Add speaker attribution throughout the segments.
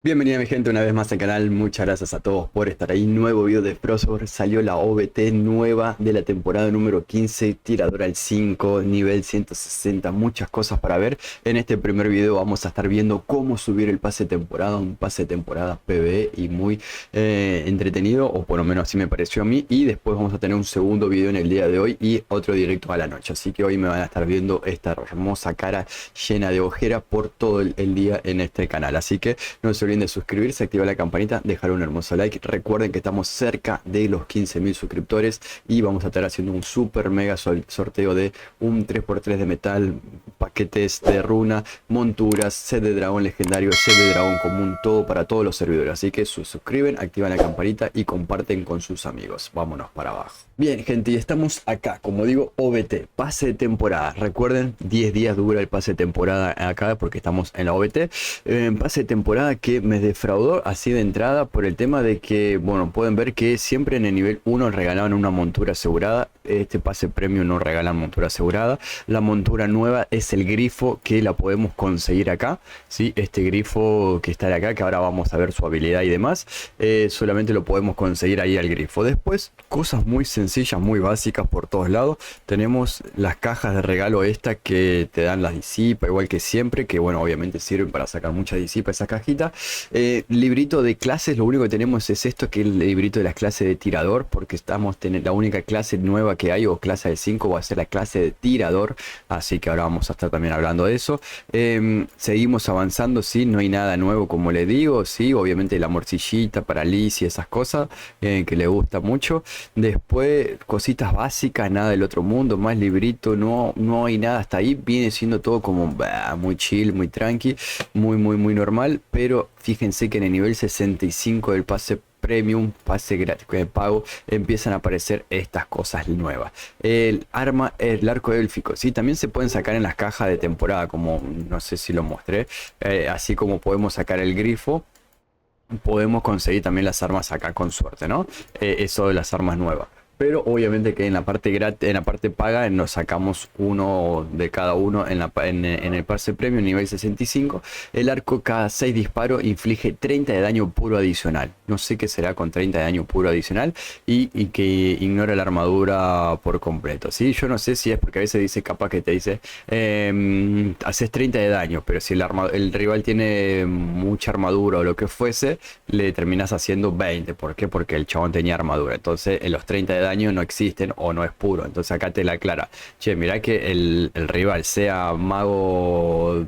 Speaker 1: Bienvenida mi gente una vez más al canal, muchas gracias a todos por estar ahí. Nuevo video de Frostborn, salió la OBT nueva de la temporada número 15, tirador al 5, nivel 160, muchas cosas para ver. En este primer video vamos a estar viendo cómo subir el pase de temporada, un pase de temporada PvE y muy entretenido, o por lo menos así me pareció a mí. Y después vamos a tener un segundo video en el día de hoy y otro directo a la noche, así que hoy me van a estar viendo esta hermosa cara llena de ojeras por todo el día en este canal, así que no se olviden de suscribirse, activar la campanita, dejar un hermoso like. Recuerden que estamos cerca de los 15.000 suscriptores y vamos a estar haciendo un super mega sorteo de un 3x3 de metal, paquetes de runa, monturas, set de dragón legendario, set de dragón común, todo para todos los servidores. Así que se suscriben, activan la campanita y comparten con sus amigos. Vámonos para abajo. Bien gente, y estamos acá, como digo, OBT, pase de temporada. Recuerden, 10 días dura el pase de temporada acá porque estamos en la OBT. Pase de temporada que me defraudó así de entrada por el tema de que, bueno, pueden ver que siempre en el nivel 1 regalaban una montura asegurada. Este pase premium no regalan montura asegurada. La montura nueva es el grifo, que la podemos conseguir acá, ¿sí? Este grifo que está de acá, que ahora vamos a ver su habilidad y demás, solamente lo podemos conseguir ahí al grifo. Después, cosas muy sencillas, muy básicas por todos lados. Tenemos las cajas de regalo esta que te dan las disipas, igual que siempre, que bueno, obviamente sirven para sacar muchas disipas esa cajita. Librito de clases, lo único que tenemos es esto, que es el librito de las clases de tirador, porque estamos teniendo la única clase nueva que hay, o clase de 5 va a ser la clase de tirador, así que ahora vamos a estar también hablando de eso. Seguimos avanzando, sí, no hay nada nuevo como le digo, sí, obviamente la morcillita para Liz y esas cosas que le gusta mucho. Después cositas básicas, nada del otro mundo, más librito, no hay nada hasta ahí, viene siendo todo como muy chill, muy tranqui, muy normal, pero fíjense que en el nivel 65 del pase premium, pase gratis de pago, empiezan a aparecer estas cosas nuevas. El arma, el arco élfico, ¿sí? También se pueden sacar en las cajas de temporada, como no sé si lo mostré, así como podemos sacar el grifo. Podemos conseguir también las armas acá con suerte, ¿no? Eso de las armas nuevas. Pero obviamente que en la parte gratis, en la parte paga, nos sacamos uno de cada uno en el pase premium nivel 65. El arco cada 6 disparos inflige 30 de daño puro adicional. No sé qué será con 30 de daño puro adicional y que ignora la armadura por completo. ¿Sí? Yo no sé si es porque a veces dice, capaz que te dice, haces 30 de daño, pero si el rival tiene mucha armadura o lo que fuese, le terminas haciendo 20. ¿Por qué? Porque el chabón tenía armadura. Entonces en los 30 de daño no existen o no es puro. Entonces acá te la aclara. Che, mirá que el rival sea mago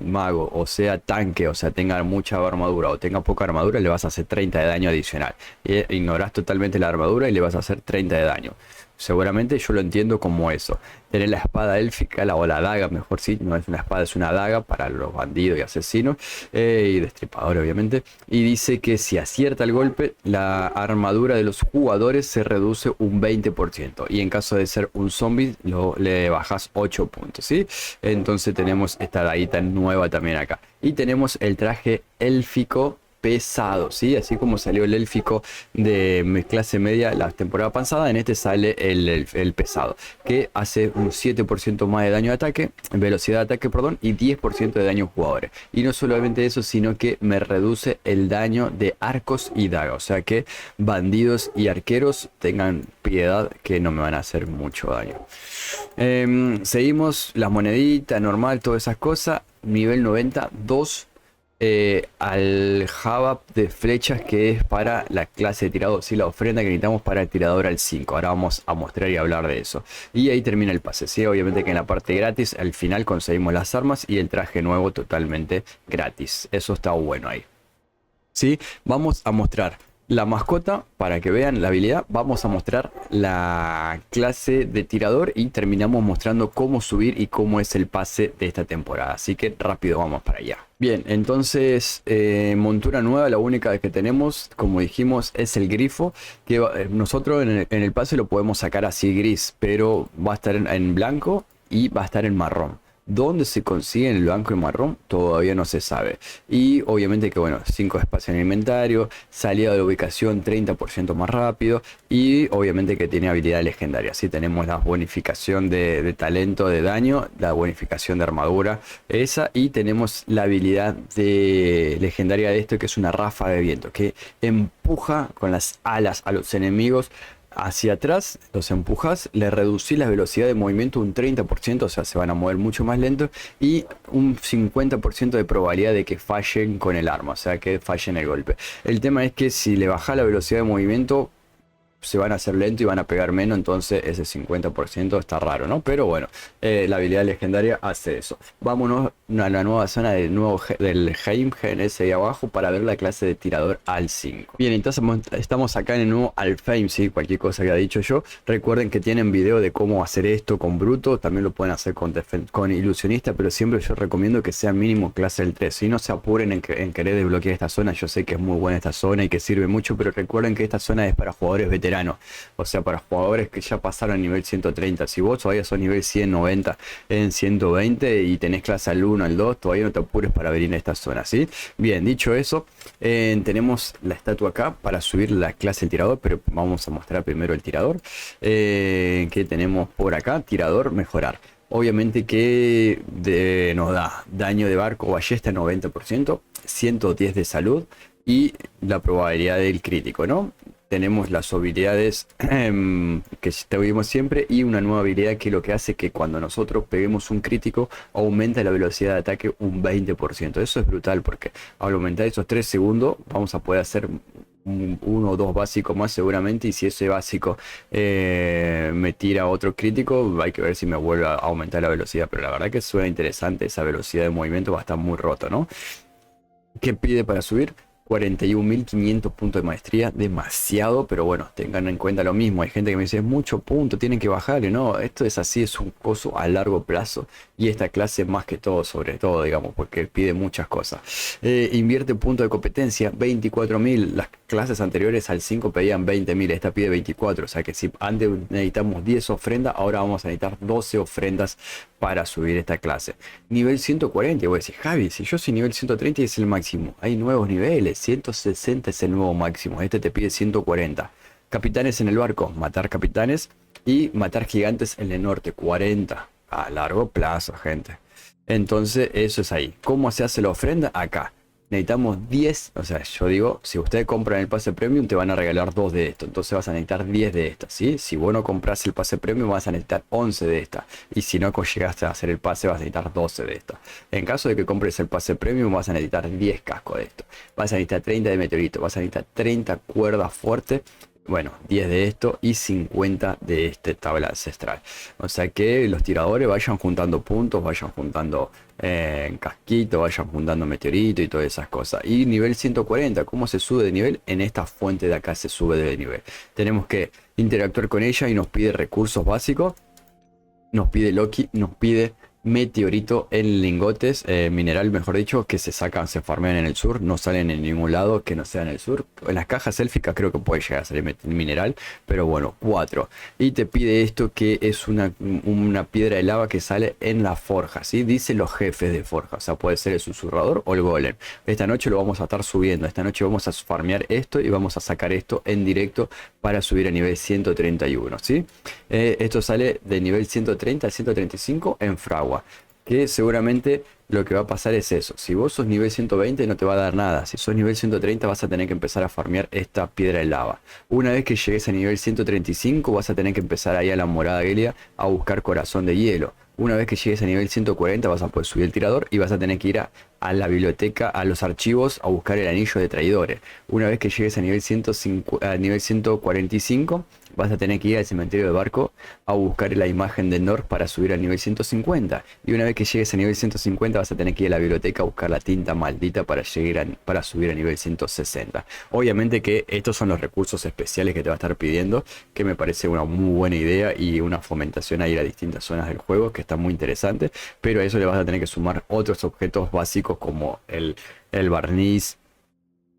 Speaker 1: o sea tanque, o sea tenga mucha armadura o tenga poca armadura, le vas a hacer 30 de daño adicional. Ignorás totalmente la armadura y le vas a hacer 30 de daño. Seguramente yo lo entiendo como eso. Tener la espada élfica, o la daga, mejor sí, no es una espada, es una daga para los bandidos y asesinos, y destripadores obviamente. Y dice que si acierta el golpe, la armadura de los jugadores se reduce un 20%. Y en caso de ser un zombie, le bajas 8 puntos, ¿sí? Entonces tenemos esta daguita nueva también acá. Y tenemos el traje élfico pesado, ¿sí? Así como salió el élfico de clase media la temporada pasada, en este sale el pesado, que hace un 7% más de daño de ataque, velocidad de ataque, perdón, y 10% de daño a jugadores. Y no solamente eso, sino que me reduce el daño de arcos y dagas, o sea que bandidos y arqueros tengan piedad, que no me van a hacer mucho daño. Seguimos las moneditas, normal, todas esas cosas. Nivel 90, 2 al Jabab de flechas, que es para la clase de tirador, ¿sí? La ofrenda que necesitamos para el tirador al 5. Ahora vamos a mostrar y hablar de eso. Y ahí termina el pase, ¿sí? Obviamente que en la parte gratis, al final conseguimos las armas y el traje nuevo totalmente gratis. Eso está bueno ahí. ¿Sí? Vamos a mostrar la mascota para que vean la habilidad. Vamos a mostrar la clase de tirador y terminamos mostrando cómo subir y cómo es el pase de esta temporada. Así que rápido vamos para allá. Bien, entonces montura nueva, la única que tenemos, como dijimos, es el grifo, que nosotros en el pase lo podemos sacar así gris, pero va a estar en blanco y va a estar en marrón. ¿Dónde se consigue en el blanco y marrón? Todavía no se sabe. Y obviamente que bueno, 5 espacios en el inventario, salida de ubicación 30% más rápido y obviamente que tiene habilidad legendaria. Así tenemos la bonificación de talento de daño, la bonificación de armadura, esa, y tenemos la habilidad de legendaria de esto, que es una ráfaga de viento, que empuja con las alas a los enemigos hacia atrás, los empujas, le reducís la velocidad de movimiento un 30%, o sea, se van a mover mucho más lento, y un 50% de probabilidad de que fallen con el arma, o sea, que fallen el golpe. El tema es que si le bajás la velocidad de movimiento, se van a hacer lento y van a pegar menos, entonces ese 50% está raro, ¿no? Pero bueno, la habilidad legendaria hace eso. Vámonos a la nueva zona del Heimgen, ese de abajo, para ver la clase de tirador al 5. Bien, entonces estamos acá en el nuevo Alfheim, ¿sí? Cualquier cosa que haya dicho yo. Recuerden que tienen video de cómo hacer esto con Bruto, también lo pueden hacer con Ilusionista, pero siempre yo recomiendo que sea mínimo clase del 3. Si no se apuren en querer desbloquear esta zona, yo sé que es muy buena esta zona y que sirve mucho, pero recuerden que esta zona es para jugadores veteranos. O sea, para jugadores que ya pasaron el nivel 130. Si vos todavía sos nivel 190 en 120 y tenés clase al 1, al 2, todavía no te apures para venir a esta zona, ¿sí? Bien, dicho eso, tenemos la estatua acá para subir la clase del tirador, pero vamos a mostrar primero el tirador. Que tenemos por acá, tirador, mejorar. Obviamente que nos da daño de barco o ballesta 90%, 110 de salud y la probabilidad del crítico, ¿no? Tenemos las habilidades que tuvimos siempre y una nueva habilidad que lo que hace que cuando nosotros peguemos un crítico aumenta la velocidad de ataque un 20%. Eso es brutal porque al aumentar esos 3 segundos vamos a poder hacer uno o dos básicos más seguramente, y si ese básico me tira otro crítico, hay que ver si me vuelve a aumentar la velocidad, pero la verdad que suena interesante. Esa velocidad de movimiento va a estar muy roto, ¿no? ¿Qué pide para subir? 41.500 puntos de maestría, demasiado, pero bueno, tengan en cuenta lo mismo. Hay gente que me dice, es mucho punto, tienen que bajarle. No, esto es así, es un coso a largo plazo. Y esta clase más que todo, sobre todo, digamos, porque pide muchas cosas. Invierte punto de competencia, 24.000. Las clases anteriores al 5 pedían 20.000, esta pide 24. O sea que si antes necesitamos 10 ofrendas, ahora vamos a necesitar 12 ofrendas para subir esta clase. Nivel 140, y voy a decir, Javi, si yo soy nivel 130 y es el máximo, hay nuevos niveles, 160 es el nuevo máximo, este te pide 140. Capitanes en el barco, matar capitanes y matar gigantes en el norte, 40. A largo plazo, gente. Entonces, eso es ahí. ¿Cómo se hace la ofrenda? Acá. Necesitamos 10, o sea, yo digo, si ustedes compran el pase premium te van a regalar 2 de esto, entonces vas a necesitar 10 de estas, ¿sí? Si vos no compras el pase premium vas a necesitar 11 de estas, y si no llegaste a hacer el pase vas a necesitar 12 de estas. En caso de que compres el pase premium vas a necesitar 10 cascos de esto, vas a necesitar 30 de meteorito, vas a necesitar 30 cuerdas fuertes, bueno, 10 de esto y 50 de este tabla ancestral. O sea que los tiradores vayan juntando puntos, vayan juntando casquito, vayan juntando meteorito y todas esas cosas. Y nivel 140, ¿cómo se sube de nivel? En esta fuente de acá se sube de nivel. Tenemos que interactuar con ella y nos pide recursos básicos. Nos pide Loki, nos pide meteorito en lingotes, mineral mejor dicho, que se sacan, se farmean en el sur, no salen en ningún lado que no sea en el sur. En las cajas élficas creo que puede llegar a salir mineral, pero bueno, 4. Y te pide esto que es una piedra de lava que sale en la forja, ¿sí? Dice los jefes de forja, o sea, puede ser el susurrador o el golem. Esta noche lo vamos a estar subiendo, esta noche vamos a farmear esto y vamos a sacar esto en directo para subir a nivel 131, ¿sí? Esto sale de nivel 130 al 135 en fragua. Que seguramente lo que va a pasar es eso. Si vos sos nivel 120 no te va a dar nada. Si sos nivel 130 vas a tener que empezar a farmear esta piedra de lava. Una vez que llegues a nivel 135 vas a tener que empezar ahí a la morada Gelia a buscar corazón de hielo. Una vez que llegues a nivel 140 vas a poder subir el tirador y vas a tener que ir a la biblioteca, a los archivos, a buscar el anillo de traidores. Una vez que llegues a nivel 145 vas a tener que ir al cementerio de barco a buscar la imagen de Nord para subir al nivel 150. Y una vez que llegues a nivel 150 vas a tener que ir a la biblioteca a buscar la tinta maldita para subir a nivel 160. Obviamente que estos son los recursos especiales que te va a estar pidiendo, que me parece una muy buena idea y una fomentación a ir a distintas zonas del juego que está muy interesante, pero a eso le vas a tener que sumar otros objetos básicos como el barniz,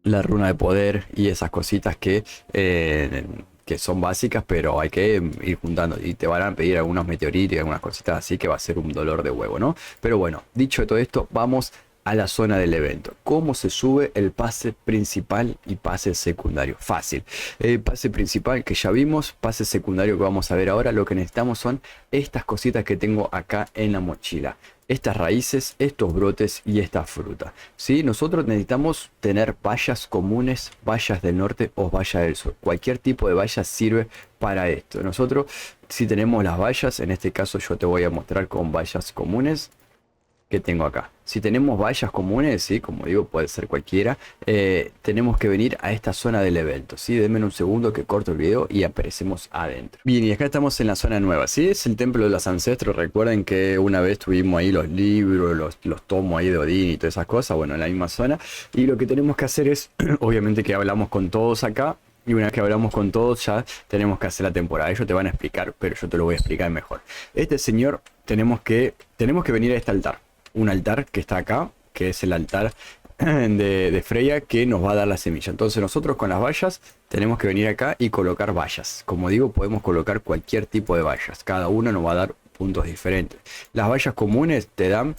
Speaker 1: la runa de poder y esas cositas que que son básicas, pero hay que ir juntando. Y te van a pedir algunos meteoritos y algunas cositas así que va a ser un dolor de huevo, ¿no? Pero bueno, dicho todo esto, vamos a la zona del evento. ¿Cómo se sube el pase principal y pase secundario? Fácil. El pase principal que ya vimos, pase secundario que vamos a ver ahora, lo que necesitamos son estas cositas que tengo acá en la mochila. Estas raíces, estos brotes y esta fruta. ¿Sí? Nosotros necesitamos tener bayas comunes, bayas del norte o bayas del sur. Cualquier tipo de bayas sirve para esto. Nosotros, si tenemos las bayas, en este caso yo te voy a mostrar con bayas comunes que tengo acá. Si tenemos vallas comunes, ¿sí? Como digo, puede ser cualquiera, tenemos que venir a esta zona del evento, ¿sí? Denme un segundo que corto el video y aparecemos adentro. Bien, y acá estamos en la zona nueva, ¿sí? Es el templo de los ancestros. Recuerden que una vez tuvimos ahí los libros, los tomos ahí de Odín y todas esas cosas, bueno, en la misma zona. Y lo que tenemos que hacer es, obviamente que hablamos con todos acá, y una vez que hablamos con todos ya tenemos que hacer la temporada. Ellos te van a explicar, pero yo te lo voy a explicar mejor. Este señor, tenemos que venir a este altar. Un altar que está acá, que es el altar de Freya, que nos va a dar la semilla. Entonces nosotros con las vallas tenemos que venir acá y colocar vallas. Como digo, podemos colocar cualquier tipo de vallas. Cada una nos va a dar puntos diferentes. Las vallas comunes te dan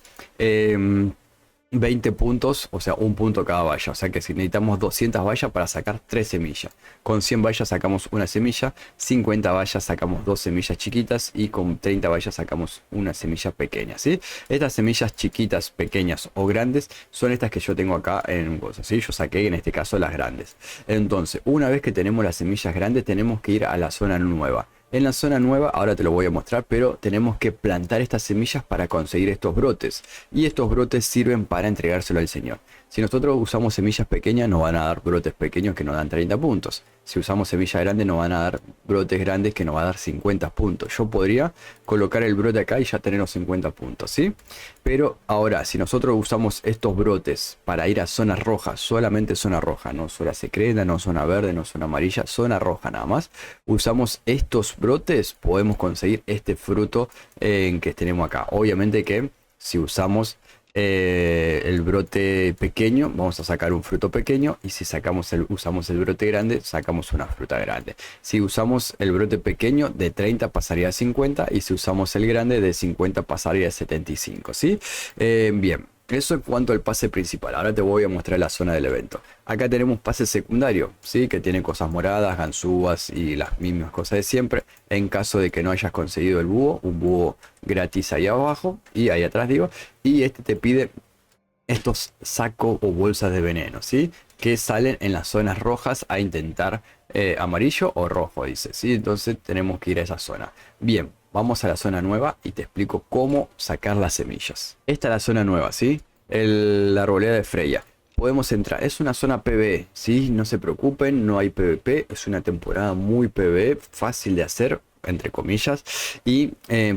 Speaker 1: 20 puntos, o sea, un punto cada valla. O sea que si necesitamos 200 vallas para sacar 3 semillas. Con 100 vallas sacamos una semilla, 50 vallas sacamos 2 semillas chiquitas y con 30 vallas sacamos una semilla pequeña, ¿sí? Estas semillas chiquitas, pequeñas o grandes son estas que yo tengo acá en un gozo, ¿sí? Yo saqué en este caso las grandes. Entonces, una vez que tenemos las semillas grandes, tenemos que ir a la zona nueva. En la zona nueva, ahora te lo voy a mostrar, pero tenemos que plantar estas semillas para conseguir estos brotes. Y estos brotes sirven para entregárselo al Señor. Si nosotros usamos semillas pequeñas, nos van a dar brotes pequeños que nos dan 30 puntos. Si usamos semillas grandes, nos van a dar brotes grandes que nos va a dar 50 puntos. Yo podría colocar el brote acá y ya tener los 50 puntos, ¿sí? Pero ahora, si nosotros usamos estos brotes para ir a zonas rojas, solamente zona roja, no zona secreta, no zona verde, no zona amarilla, zona roja nada más. Usamos estos brotes, podemos conseguir este fruto que tenemos acá. Obviamente que si usamos el brote pequeño, vamos a sacar un fruto pequeño, y si usamos el brote grande, sacamos una fruta grande. Si usamos el brote pequeño, de 30 pasaría a 50, y si usamos el grande, de 50 pasaría a 75, ¿sí? Bien. Eso en cuanto al pase principal. Ahora te voy a mostrar la zona del evento. Acá tenemos pase secundario, ¿sí? Que tiene cosas moradas, ganzúas y las mismas cosas de siempre. En caso de que no hayas conseguido el búho, un búho gratis ahí abajo y ahí atrás digo. Y este te pide estos sacos o bolsas de veneno, ¿sí? Que salen en las zonas rojas a intentar amarillo o rojo, dice, ¿sí? Entonces tenemos que ir a esa zona. Bien. Vamos a la zona nueva y te explico cómo sacar las semillas. Esta es la zona nueva, ¿sí? La arboleda de Freya. Podemos entrar. Es una zona PvE, ¿sí? No se preocupen, no hay PvP. Es una temporada muy PvE, fácil de hacer, entre comillas. Y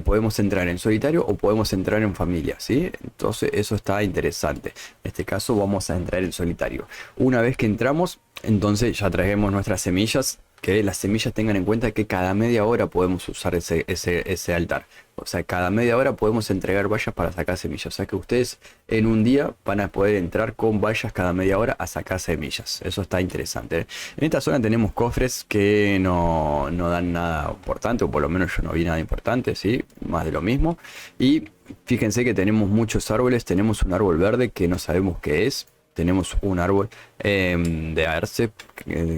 Speaker 1: podemos entrar en solitario o podemos entrar en familia, ¿sí? Entonces eso está interesante. En este caso vamos a entrar en solitario. Una vez que entramos, entonces ya traemos nuestras semillas. Que las semillas tengan en cuenta que cada media hora podemos usar ese altar. O sea, cada media hora podemos entregar vallas para sacar semillas. O sea que ustedes en un día van a poder entrar con vallas cada media hora a sacar semillas. Eso está interesante, ¿eh? En esta zona tenemos cofres que no dan nada importante, o por lo menos yo no vi nada importante, ¿sí? Más de lo mismo. Y fíjense que tenemos muchos árboles. Tenemos un árbol verde que no sabemos qué es. Tenemos un árbol de arce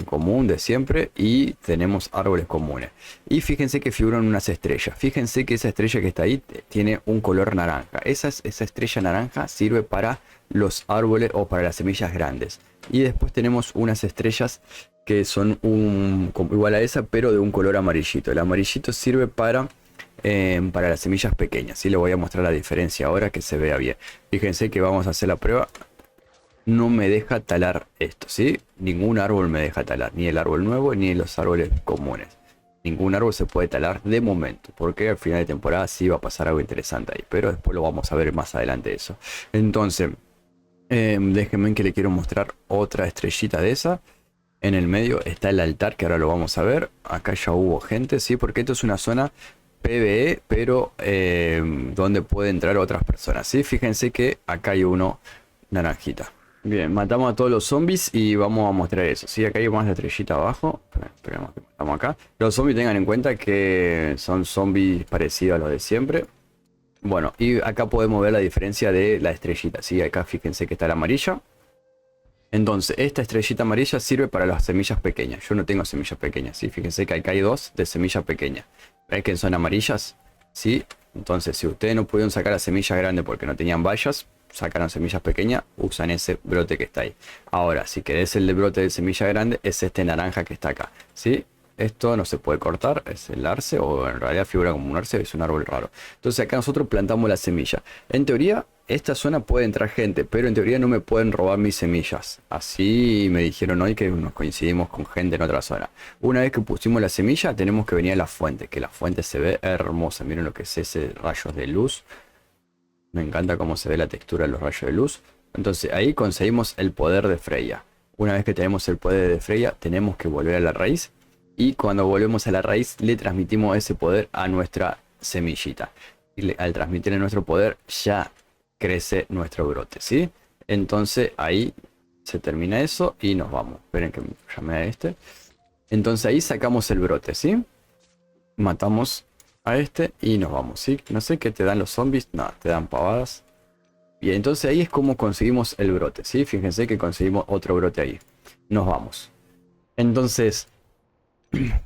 Speaker 1: común de siempre, y tenemos árboles comunes. Y fíjense que figuran unas estrellas. Fíjense que esa estrella que está ahí tiene un color naranja. Esa estrella naranja sirve para los árboles o para las semillas grandes. Y después tenemos unas estrellas que son igual a esa, pero de un color amarillito. El amarillito sirve para las semillas pequeñas. Sí, le voy a mostrar la diferencia ahora que se vea bien. Fíjense que vamos a hacer la prueba. No me deja talar esto, ¿sí? Ningún árbol me deja talar, ni el árbol nuevo ni los árboles comunes. Ningún árbol se puede talar de momento, porque al final de temporada sí va a pasar algo interesante ahí, pero después lo vamos a ver más adelante eso. Entonces, déjenme que le quiero mostrar otra estrellita de esa. En el medio está el altar, que ahora lo vamos a ver. Acá ya hubo gente, ¿sí? Porque esto es una zona PvE, pero donde puede entrar otras personas, ¿sí? Fíjense que acá hay uno naranjita. Bien, matamos a todos los zombies y vamos a mostrar eso. Sí, acá hay más la estrellita abajo. Esperemos que matamos acá. Los zombies tengan en cuenta que son zombies parecidos a los de siempre. Bueno, y acá podemos ver la diferencia de la estrellita. Sí, acá fíjense que está la amarilla. Entonces, esta estrellita amarilla sirve para las semillas pequeñas. Yo no tengo semillas pequeñas, ¿sí? Fíjense que acá hay dos de semillas pequeñas. ¿Ven que son amarillas? ¿Sí? Entonces, si ustedes no pudieron sacar las semillas grandes porque no tenían bayas, sacaron semillas pequeñas, usan ese brote que está ahí. Ahora, si querés el de brote de semilla grande, es este naranja que está acá, ¿sí? Esto no se puede cortar, es el arce, o en realidad figura como un arce, es un árbol raro. Entonces acá nosotros plantamos la semilla. En teoría, esta zona puede entrar gente, pero en teoría no me pueden robar mis semillas. Así me dijeron hoy que nos coincidimos con gente en otra zona. Una vez que pusimos la semilla, tenemos que venir a la fuente, que la fuente se ve hermosa. Miren lo que es ese rayos de luz. Me encanta cómo se ve la textura de los rayos de luz. Entonces ahí conseguimos el poder de Freya. Una vez que tenemos el poder de Freya, tenemos que volver a la raíz. Y cuando volvemos a la raíz, le transmitimos ese poder a nuestra semillita. Y al transmitirle nuestro poder, ya crece nuestro brote, ¿sí? Entonces ahí se termina eso y nos vamos. Esperen que llame a este. Entonces ahí sacamos el brote, ¿sí? Matamos a este y nos vamos, ¿sí? No sé qué te dan los zombies. No, te dan pavadas. Bien, entonces ahí es como conseguimos el brote, ¿sí? Fíjense que conseguimos otro brote ahí. Nos vamos. Entonces,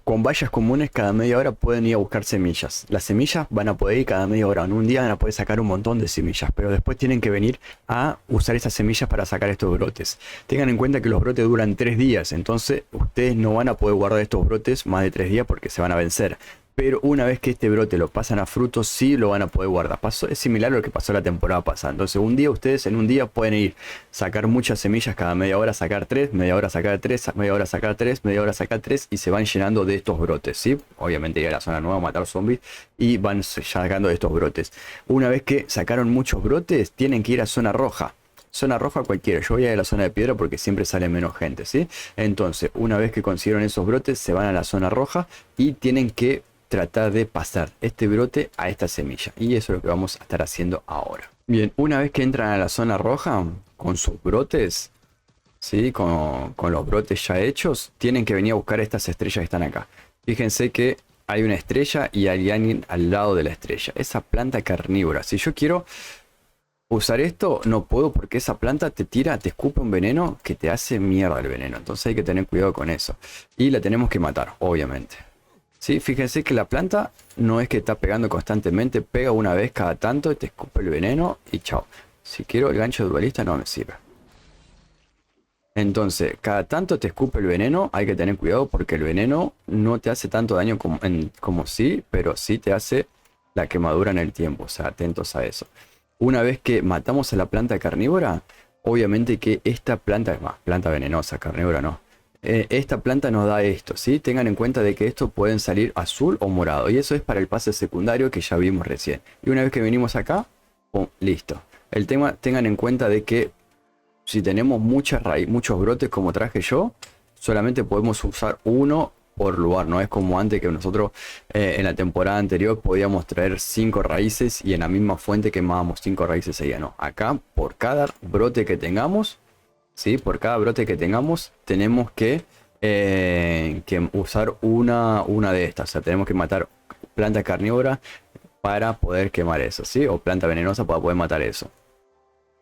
Speaker 1: con vallas comunes cada media hora pueden ir a buscar semillas. Las semillas van a poder ir cada media hora. En un día van a poder sacar un montón de semillas, pero después tienen que venir a usar esas semillas para sacar estos brotes. Tengan en cuenta que los brotes duran 3 días, entonces ustedes no van a poder guardar estos brotes más de 3 días porque se van a vencer. Pero una vez que este brote lo pasan a frutos, sí lo van a poder guardar. Es similar a lo que pasó la temporada pasada. Entonces un día ustedes en un día pueden ir, sacar muchas semillas cada media hora, sacar 3, media hora sacar 3, media hora sacar 3, media hora sacar 3 y se van llenando de estos brotes, ¿sí? Obviamente ir a la zona nueva, matar zombies y van sacando de estos brotes. Una vez que sacaron muchos brotes, tienen que ir a zona roja. Zona roja cualquiera, yo voy a ir a la zona de piedra porque siempre sale menos gente, ¿sí? Entonces, una vez que consiguieron esos brotes, se van a la zona roja y tienen que tratar de pasar este brote a esta semilla. Y eso es lo que vamos a estar haciendo ahora. Bien, una vez que entran a la zona roja con sus brotes, ¿sí? Con los brotes ya hechos, tienen que venir a buscar estas estrellas que están acá. Fíjense que hay una estrella y hay alguien al lado de la estrella. Esa planta carnívora. Si yo quiero usar esto, no puedo porque esa planta te tira, te escupe un veneno que te hace mierda el veneno. Entonces hay que tener cuidado con eso. Y la tenemos que matar, obviamente. Sí, fíjense que la planta no es que está pegando constantemente, pega una vez cada tanto, te escupe el veneno y chao. Si quiero el gancho dualista no me sirve. Entonces, cada tanto te escupe el veneno, hay que tener cuidado porque el veneno no te hace tanto daño como sí, pero sí te hace la quemadura en el tiempo, o sea, atentos a eso. Una vez que matamos a la planta carnívora, obviamente que esta planta es más, planta venenosa, carnívora no. Esta planta nos da esto, ¿sí? Tengan en cuenta de que estos pueden salir azul o morado. Y eso es para el pase secundario que ya vimos recién. Y una vez que venimos acá, ¡pum! Listo. El tema, tengan en cuenta de que si tenemos muchas raíces, muchos brotes como traje yo, solamente podemos usar uno por lugar. No es como antes que nosotros en la temporada anterior podíamos traer 5 raíces y en la misma fuente quemábamos 5 raíces seguidas. No, acá por cada brote que tengamos, ¿sí? Por cada brote que tengamos tenemos que usar una de estas. O sea, tenemos que matar planta carnívora para poder quemar eso, ¿sí? O planta venenosa para poder matar eso.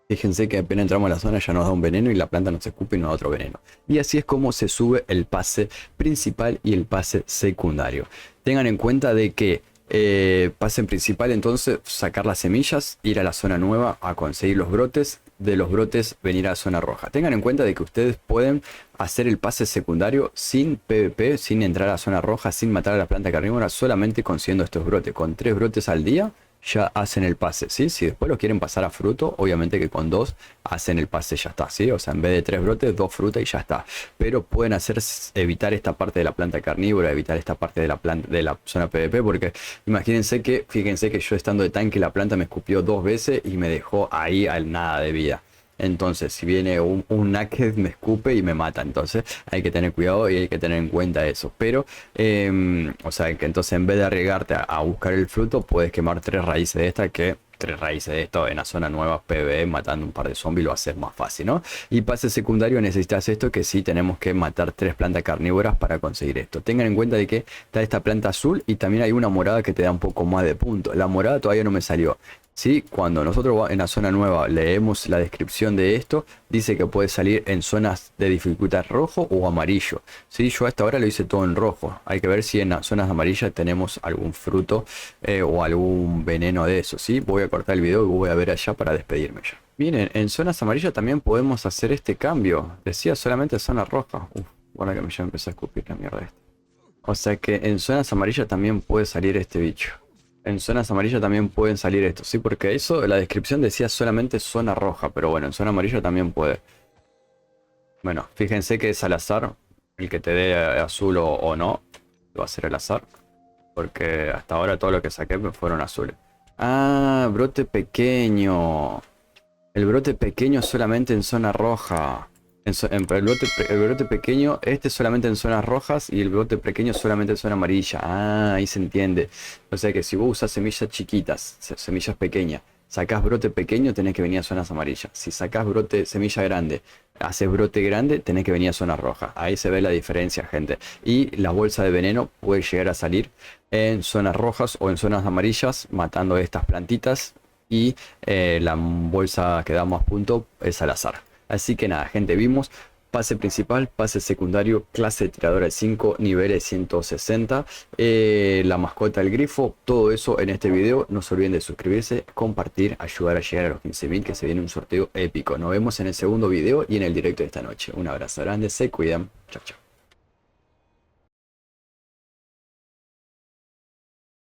Speaker 1: Fíjense que apenas entramos a la zona ya nos da un veneno y la planta nos escupe y nos da otro veneno. Y así es como se sube el pase principal y el pase secundario. Tengan en cuenta de que pase principal, entonces sacar las semillas, ir a la zona nueva a conseguir los brotes, de los brotes venir a la zona roja. Tengan en cuenta de que ustedes pueden hacer el pase secundario sin PvP, sin entrar a la zona roja, sin matar a la planta carnívora, solamente consiguiendo estos brotes. Con 3 brotes al día ya hacen el pase, ¿sí? Si después lo quieren pasar a fruto, obviamente que con 2 hacen el pase, ya está, ¿sí? O sea, en vez de 3 brotes, 2 frutas y ya está. Pero pueden evitar esta parte de la planta carnívora, evitar esta parte de la zona PvP, porque imagínense que, fíjense que yo estando de tanque, la planta me escupió 2 veces y me dejó ahí al nada de vida. Entonces, si viene un naked, me escupe y me mata. Entonces, hay que tener cuidado y hay que tener en cuenta eso. Pero, o sea, que entonces en vez de arriesgarte a buscar el fruto, puedes quemar 3 raíces de esta que 3 raíces de esto en la zona nueva PvE, matando un par de zombies lo hace más fácil, ¿no? Y pase secundario necesitas esto, que sí tenemos que matar 3 plantas carnívoras para conseguir esto. Tengan en cuenta de que está esta planta azul y también hay una morada que te da un poco más de puntos. La morada todavía no me salió. Sí, cuando nosotros en la zona nueva leemos la descripción de esto, dice que puede salir en zonas de dificultad rojo o amarillo. Sí, yo hasta ahora lo hice todo en rojo. Hay que ver si en las zonas amarillas tenemos algún fruto o algún veneno de eso. Sí, voy a cortar el video y voy a ver allá para despedirme ya. Miren, en zonas amarillas también podemos hacer este cambio. Decía solamente zona roja. Uf, bueno que ya empezó a escupir la mierda esta. O sea que en zonas amarillas también puede salir este bicho. En zonas amarillas también pueden salir estos, ¿sí? Porque eso, la descripción decía solamente zona roja, pero bueno, en zona amarilla también puede. Bueno, fíjense que es al azar, el que te dé azul o no, va a ser al azar. Porque hasta ahora todo lo que saqué fueron azules. Ah, brote pequeño. El brote pequeño solamente en zona roja. El brote pequeño, este solamente en zonas rojas y el brote pequeño solamente en zona amarilla. Ah, ahí se entiende. O sea que si vos usás semillas chiquitas, semillas pequeñas, sacás brote pequeño, tenés que venir a zonas amarillas. Si sacás semilla grande, haces brote grande, tenés que venir a zonas rojas. Ahí se ve la diferencia, gente. Y la bolsa de veneno puede llegar a salir en zonas rojas o en zonas amarillas, matando estas plantitas. Y la bolsa que da más puntos es al azar. Así que nada, gente, vimos pase principal, pase secundario, clase de tirador al 5, niveles 160, la mascota del grifo, todo eso en este video. No se olviden de suscribirse, compartir, ayudar a llegar a los 15.000, que se viene un sorteo épico. Nos vemos en el segundo video y en el directo de esta noche. Un abrazo grande, se cuidan, chao, chao.